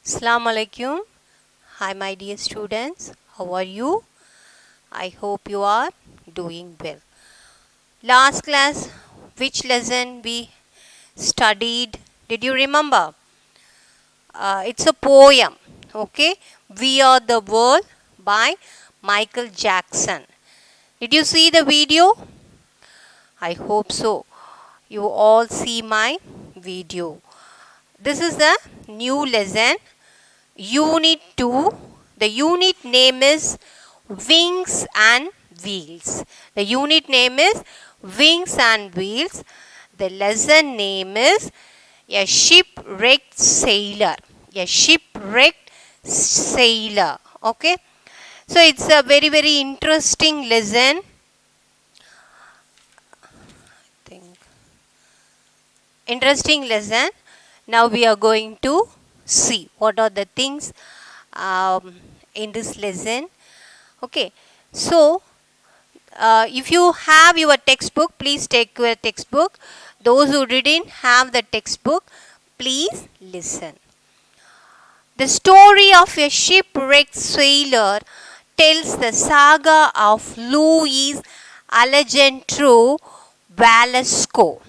Assalamu alaikum. Hi, my dear students. How are you? I hope you are doing well. Last class, which lesson we studied? Did you remember? It's a poem. Okay, We Are the World by Michael Jackson. Did you see the video? I hope so. You all see my video. This is the new lesson. Unit 2, the unit name is Wings and Wheels. The unit name is Wings and Wheels. The lesson name is A Shipwrecked Sailor. A Shipwrecked Sailor. Okay. So it's a very, very interesting lesson. Interesting lesson. Now we are going to see what are the things in this lesson. Okay, so if you have your textbook, please take your textbook. Those who didn't have the textbook, please listen. The story of a shipwrecked sailor tells the saga of Luis Alejandro Velasco.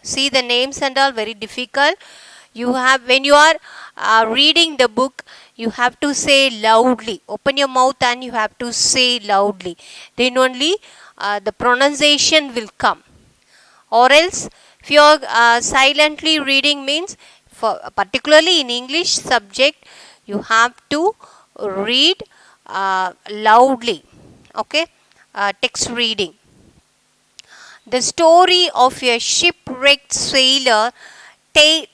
See the names and all very difficult. You have, when you are reading the book, you have to say loudly. Open your mouth and you have to say loudly. Then only the pronunciation will come. Or else, if you are silently reading means, particularly in English subject, you have to read loudly. Okay, text reading. The story of a shipwrecked sailor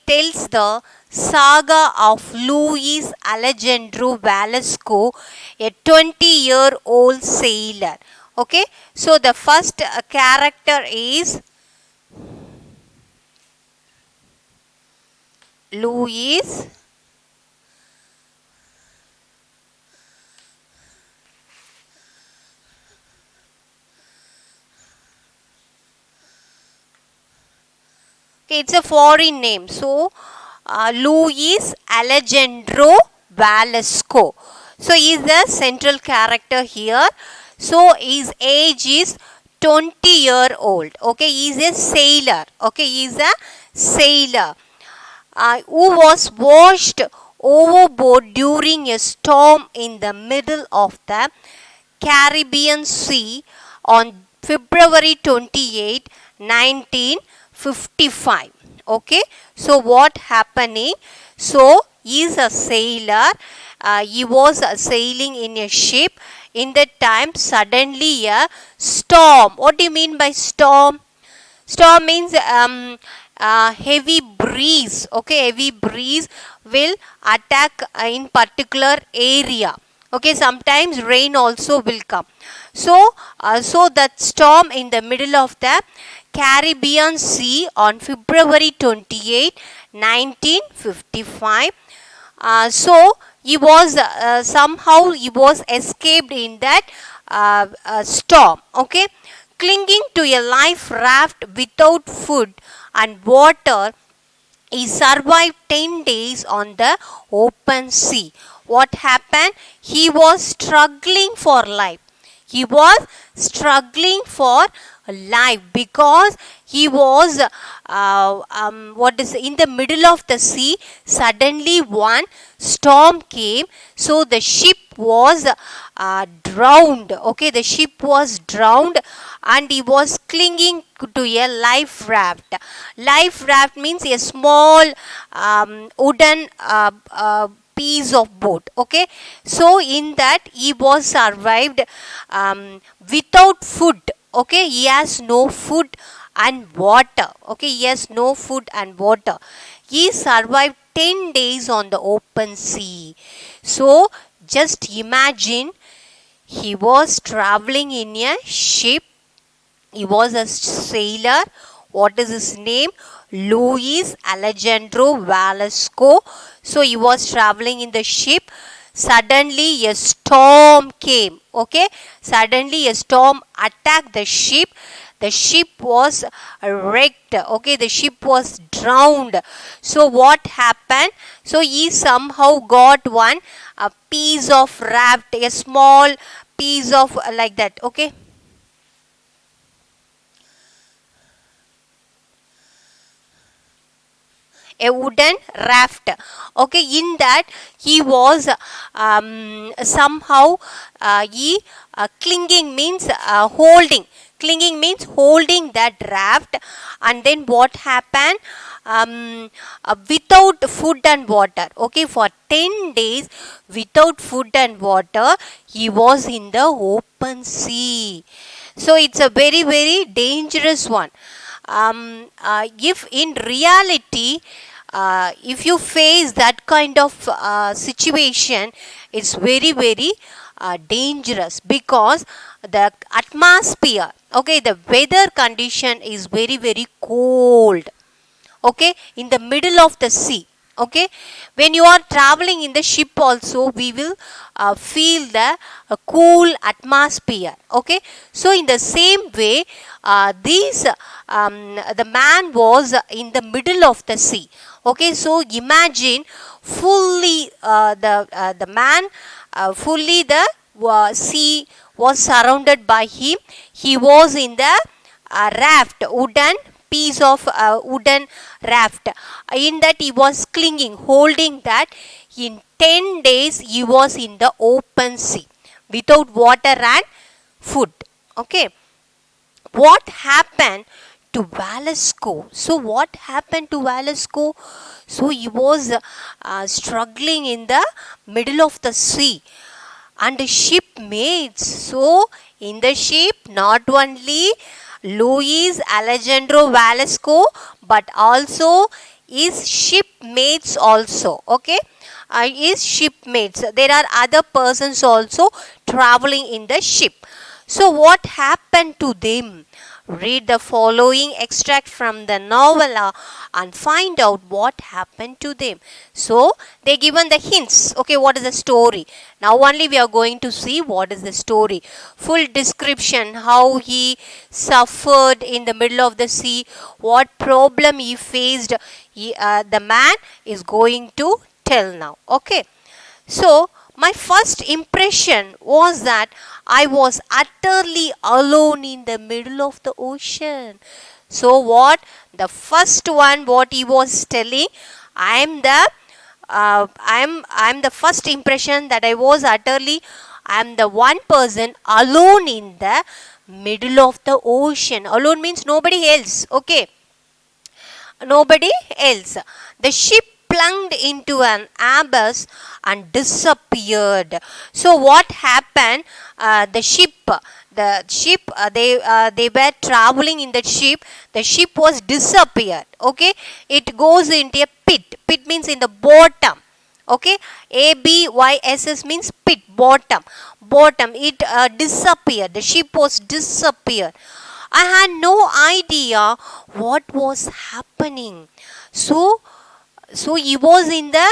tells the saga of Luis Alejandro Velasco, a 20-year-old sailor. Okay, so the first character is Luis it's a foreign name. So, Luis Alejandro Velasco. So, he is the central character here. So, his age is 20-year-old. Okay, he is a sailor. Okay, he is a sailor who was washed overboard during a storm in the middle of the Caribbean Sea on February 28, 1955. Okay, so what happening? So he is a sailor. He was sailing in a ship. In that time, suddenly a storm. What do you mean by storm? Storm means heavy breeze. Okay, heavy breeze will attack in particular area. Okay, sometimes rain also will come. So that storm in the middle of the Caribbean Sea on February 28, 1955. So he was somehow he was escaped in that storm. Okay, clinging to a life raft without food and water, he survived 10 days on the open sea. What happened? He was struggling for life. He was struggling for life because he was in the middle of the sea. Suddenly one storm came, so the ship was drowned. Okay, the ship was drowned and he was clinging to a life raft. Life raft means a small wooden piece of boat. Okay, so in that he was survived without food. Okay, he has no food and water. Okay, he has no food and water. He survived 10 days on the open sea. So just imagine, he was traveling in a ship. He was a sailor. What is his name? Luis Alejandro Velasco. So he was traveling in the ship. Suddenly a storm came. Okay, suddenly a storm attacked the ship. the ship was wrecked. Okay, the ship was drowned. So what happened? So he somehow got one a piece of raft, a small piece of like that. Okay, a wooden raft. Okay, in that he was somehow he clinging means holding that raft. And then what happened, without food and water, okay, for 10 days without food and water, he was in the open sea. So it's a very very dangerous one. If in reality, if you face that kind of situation, it's very very dangerous, because the atmosphere, okay, the weather condition is very very cold, okay, in the middle of the sea. Okay, when you are traveling in the ship also, we will feel the cool atmosphere. Okay, so in the same way, these the man was in the middle of the sea. Okay, so imagine fully the man fully the sea was surrounded by him. He was in the raft, wooden piece of wooden raft. In that he was clinging, holding that. In 10 days he was in the open sea without water and food. Okay, what happened to Velasco? So what happened to Velasco? So he was struggling in the middle of the sea, and the shipmates. So in the ship, not only Luis Alejandro Velasco, but also his shipmates also. Okay, his shipmates. There are other persons also traveling in the ship. So what happened to them? Read the following extract from the novella and find out what happened to them. So they given the hints. Okay, what is the story? Now only we are going to see what is the story. Full description, how he suffered in the middle of the sea, what problem he faced. The man is going to tell now. Okay. So my first impression was that I was utterly alone in the middle of the ocean. So what? The first one, what he was telling, I'm the first impression that I'm the one person alone in the middle of the ocean. Alone means nobody else. Okay, nobody else. The ship plunged into an abyss and disappeared. So what happened? They were traveling in the ship. The ship was disappeared. Okay, it goes into a pit. Pit means in the bottom. Okay, ABYSS means pit, bottom. It disappeared. The ship was disappeared. I had no idea what was happening. So he was in the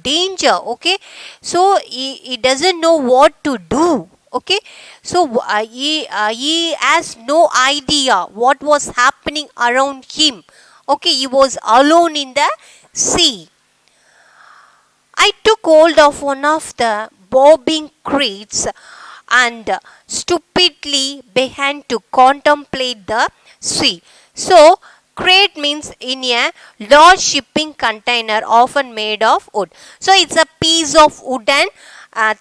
danger. Okay, so he doesn't know what to do. Okay, so he has no idea what was happening around him. Okay, he was alone in the sea. I took hold of one of the bobbing crates and stupidly began to contemplate the sea. So, crate means in a large shipping container often made of wood. So, it's a piece of wooden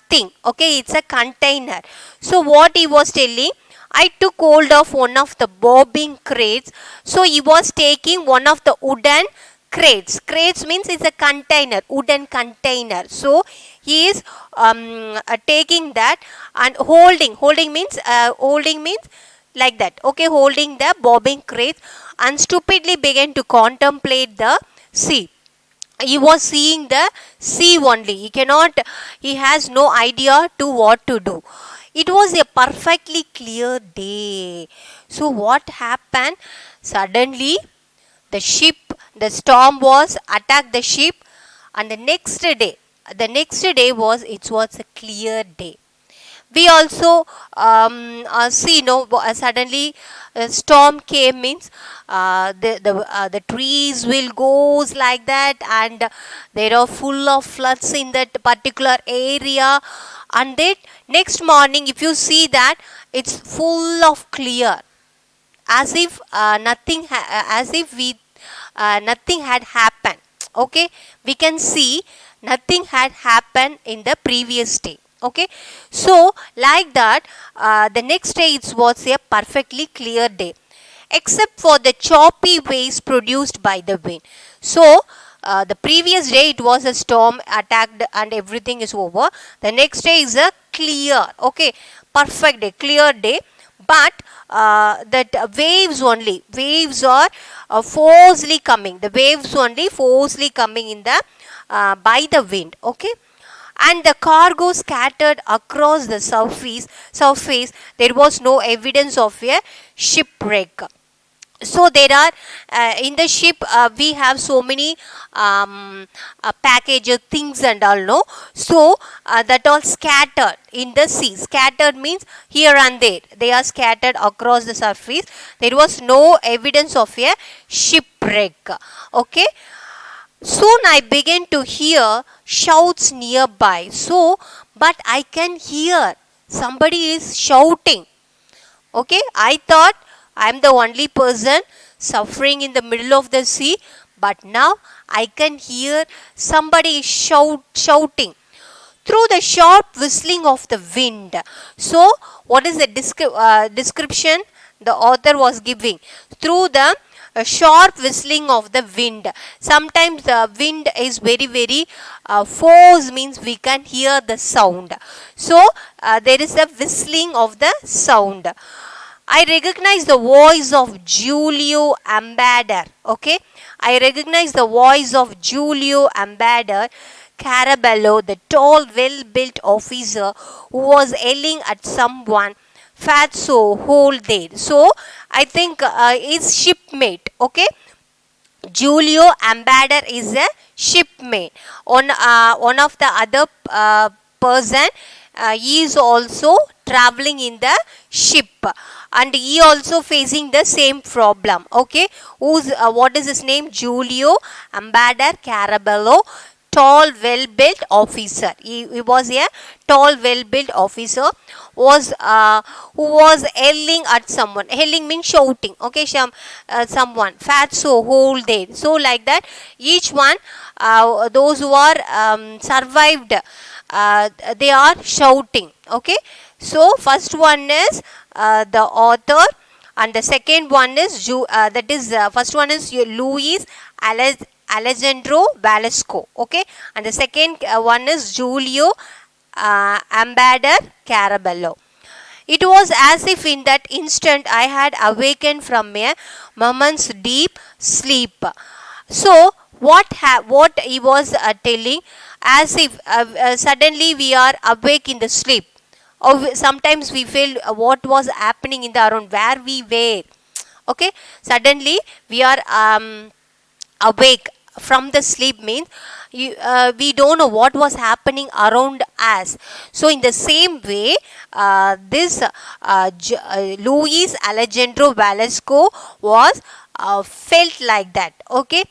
thing. Okay, it's a container. So, what he was telling, I took hold of one of the bobbing crates. So, he was taking one of the wooden crates. Crates means it's a container, wooden container. So he is taking that and holding means like that. Okay, holding the bobbing crates and stupidly began to contemplate the sea. He was seeing the sea only. He has no idea to what to do. It was a perfectly clear day. So what happened? Suddenly the storm was attacked the ship, and the next day it was a clear day. We also see, suddenly a storm came means the trees will goes like that, and they are full of floods in that particular area. And then next morning, if you see that, it's full of clear, as if as if we nothing had happened. Okay, we can see nothing had happened in the previous day. Okay, so like that, the next day it was a perfectly clear day, except for the choppy waves produced by the wind. So the previous day it was a storm attacked and everything is over. The next day is a clear, okay, perfect day, clear day. But that waves are forcefully coming. The waves only forcefully coming in the by the wind. Okay, and the cargo scattered across the surface. There was no evidence of a shipwreck. So there are in the ship we have so many packages, things and all, no. So that all scattered in the sea. Scattered means here and there, they are scattered across the surface. There was no evidence of a shipwreck. Okay, soon I began to hear shouts nearby. So, but I can hear somebody is shouting. Okay, I thought I am the only person suffering in the middle of the sea, but now I can hear somebody shouting through the sharp whistling of the wind. So, what is the description the author was giving? Through the sharp whistling of the wind. Sometimes the wind is very, very force, means we can hear the sound. So, there is a whistling of the sound. I recognize the voice of Giulio Ambassador. Okay, I recognize the voice of Giulio Ambassador Carabello, the tall, well-built officer who was yelling at someone. Fatso, hold there. So I think his shipmate. Okay, Giulio Ambassador is a shipmate. One of the other person, he is also traveling in the ship, and he also facing the same problem. Okay, what is his name? Giulio Ambassador Carabello, tall, well-built officer. He was a tall, well-built officer, was who was yelling at someone. Yelling means shouting. Okay, someone. Fat, so hold there. So like that, each one, those who are survived, they are shouting. Okay, so first one is the author, and the second one is first one is Luis Alejandro Velasco. Okay, and the second one is Giulio Ambassador Carabello. It was as if in that instant I had awakened from a moment's deep sleep. So what he was telling, as if suddenly we are awake in the sleep, or sometimes we feel what was happening in the around where we were. Okay, suddenly we are awake from the sleep, means we don't know what was happening around us. So in the same way, this Luis Alejandro Velasco was felt like that. Okay,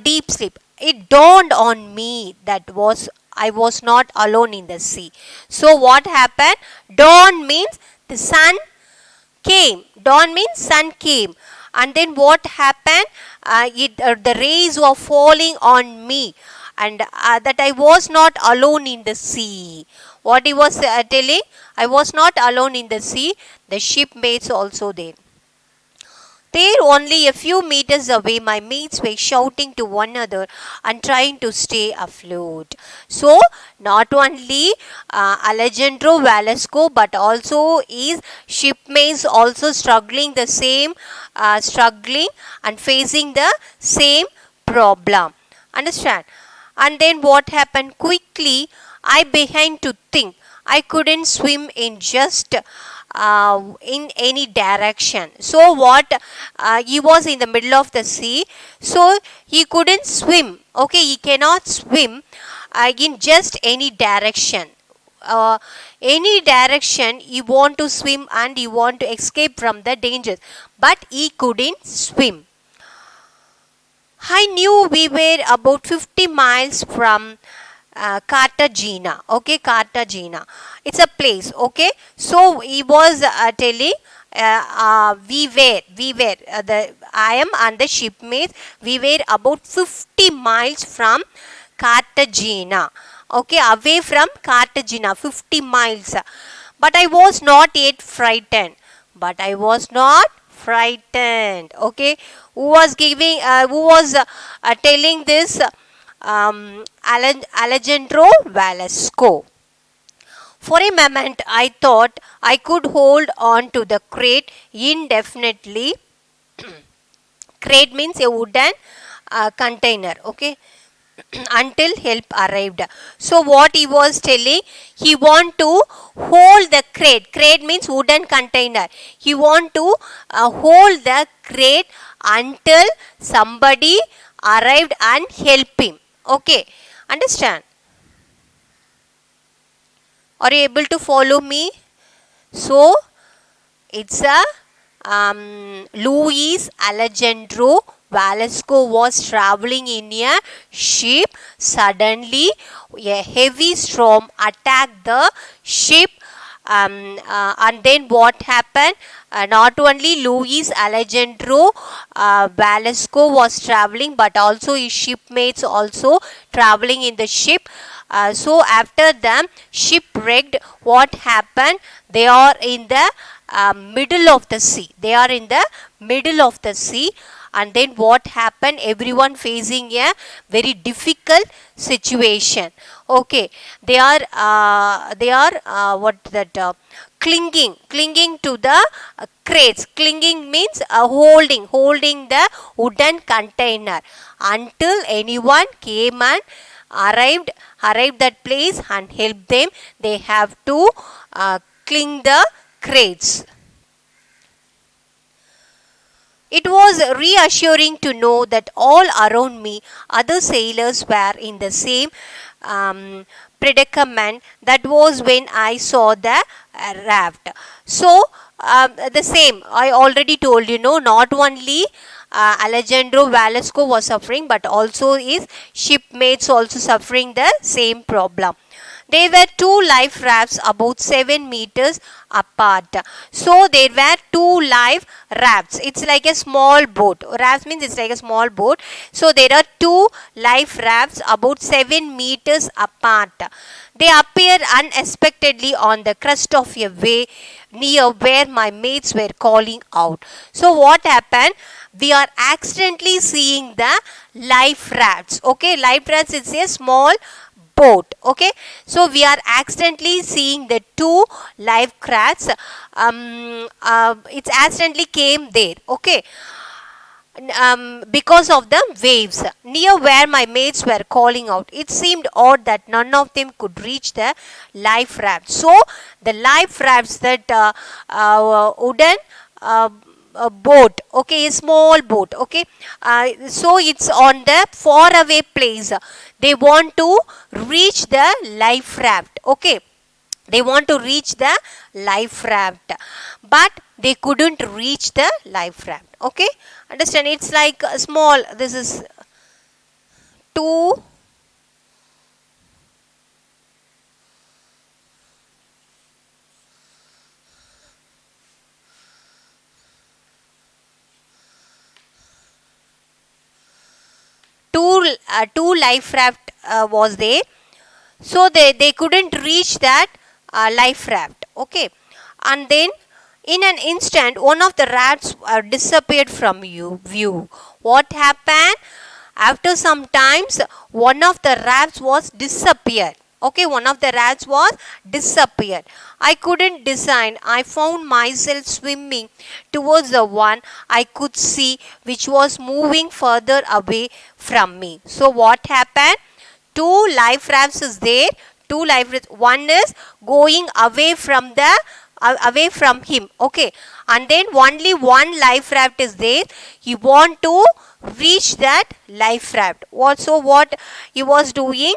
deep sleep. It dawned on me that I was not alone in the sea. So what happened? Dawn means the sun came. Dawn means sun came. And then what happened? The rays were falling on me, and that I was not alone in the sea. What he was telling? I was not alone in the sea. The shipmates also there. There, only a few meters away, my mates were shouting to one another and trying to stay afloat. So, not only Alejandro Velasco, but also his shipmates also struggling the same, struggling and facing the same problem. Understand? And then what happened? Quickly, I began to think I couldn't swim in just in any direction. So what, he was in the middle of the sea, so he couldn't swim. Okay, he cannot swim in just any direction. any direction he want to swim and he want to escape from the dangers, but he couldn't swim. I knew we were about 50 miles from Cartagena. Okay, Cartagena. It's a place. Okay, so he was telling. I am and the shipmates, we were about 50 miles from Cartagena. Okay, away from Cartagena, 50 miles. But I was not yet frightened. But I was not frightened. Okay, who was giving? Who was telling this? Alejandro Velasco. For a moment, I thought I could hold on to the crate indefinitely. Crate means a wooden container, okay, until help arrived. So what he was telling, he want to hold the crate. Crate means wooden container. He want to hold the crate until somebody arrived and help him. Okay, understand? Are you able to follow me? So, it's a Luis Alejandro Velasco was traveling in a ship. Suddenly, a heavy storm attacked the ship. And then what happened? Not only Luis Alejandro Velasco was traveling, but also his shipmates also traveling in the ship. So after them shipwrecked, what happened? They are in the middle of the sea. They are in the middle of the sea. And then what happened? Everyone facing a very difficult situation. Okay, they are clinging to the crates. Clinging means holding the wooden container until anyone came and arrived that place and helped them. They have to cling the crates. It was reassuring to know that all around me other sailors were in the same predicament. That was when I saw the raft. So the same, I already told you, not only Alejandro Velasco was suffering, but also his shipmates also suffering the same problem. There were two life rafts about 7 meters apart. So there were two life rafts. It's like a small boat. Raft means it's like a small boat. So there are two life rafts about 7 meters apart. They appeared unexpectedly on the crest of a way near where my mates were calling out. So what happened? We are accidentally seeing the life rafts. Okay, life rafts is a small boat. Okay, so we are accidentally seeing the two life crafts. It accidentally came there. Okay, because of the waves near where my mates were calling out. It seemed odd that none of them could reach the life raft. So the life rafts, that wooden boat, okay, a small boat, okay, so it's on the far away place. They want to reach the life raft. Okay, they want to reach the life raft, but they couldn't reach the life raft. Okay, understand? It's like a small, this is two two life raft was there. So they couldn't reach that life raft. Okay, and then in an instant one of the rafts disappeared from view. What happened? After some times one of the rafts was disappeared. Okay, one of the rafts was disappeared. I couldn't decide. I found myself swimming towards the one I could see, which was moving further away from me. So what happened? Two life rafts is there. Two life rafts. One is going away from him. Okay, and then only one life raft is there. He want to reach that life raft. Also, what he was doing?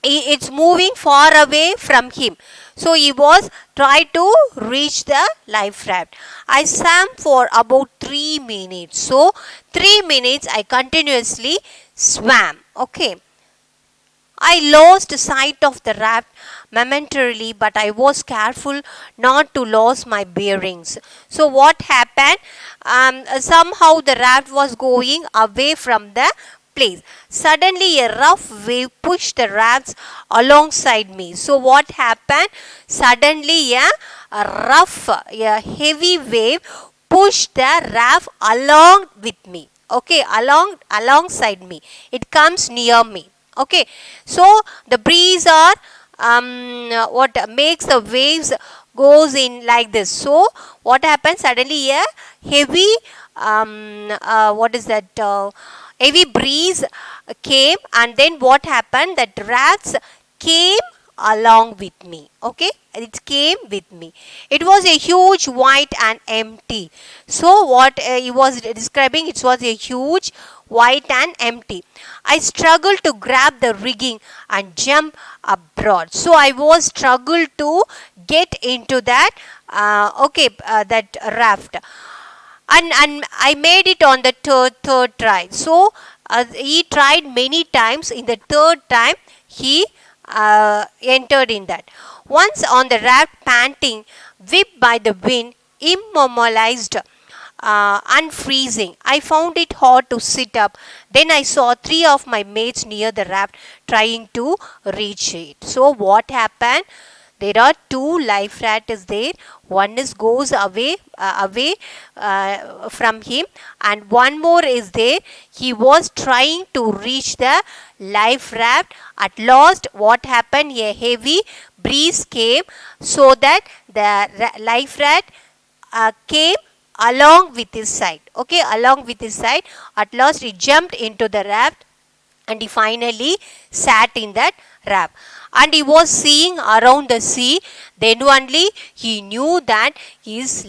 it's moving far away from him. So he was trying to reach the life raft. I swam for about 3 minutes. So 3 minutes I continuously swam. Okay. I lost sight of the raft momentarily, but I was careful not to lose my bearings. So what happened? Somehow the raft was going away from the place. Suddenly a rough wave pushed the rafts alongside me. So what happened? Suddenly a heavy wave pushed the raft along with me. Okay, alongside me. It comes near me. Okay, so the breeze or what makes the waves goes in like this. So what happens? Suddenly a heavy what is that? Heavy breeze came, and then what happened? That rats came along with me. Okay, it came with me. It was a huge, white and empty. So what he was describing, it was a huge, white and empty. I struggled to grab the rigging and jump abroad. So I was struggled to get into that that raft, and I made it on the third try. So he tried many times. In the third time he entered in that. Once on the raft, panting, whipped by the wind, immobilized, unfreezing. I found it hard to sit up. Then I saw 3 of my mates near the raft trying to reach it. So what happened? There are 2 life rafts there. One is goes away from him, and one more is there. He was trying to reach the life raft. At last, what happened? A heavy breeze came, so that the life raft came along with his side. Okay, along with his side. At last, he jumped into the raft, and he finally sat in that raft. And he was seeing around the sea. Then only he knew that his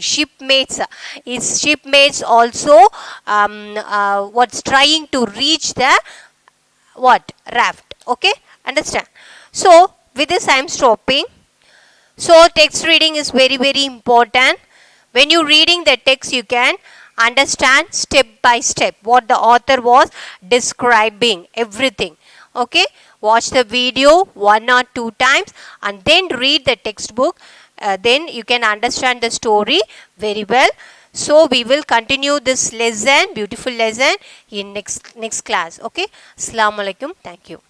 shipmates also was trying to reach the raft. Okay, understand? So with this I am stopping. So text reading is very, very important. When you reading the text, you can understand step by step what the author was describing, everything. Okay, watch the video 1 or 2 times and then read the textbook. Then you can understand the story very well. So we will continue this lesson, beautiful lesson, in next class. Okay, Assalamu alaikum. Thank you.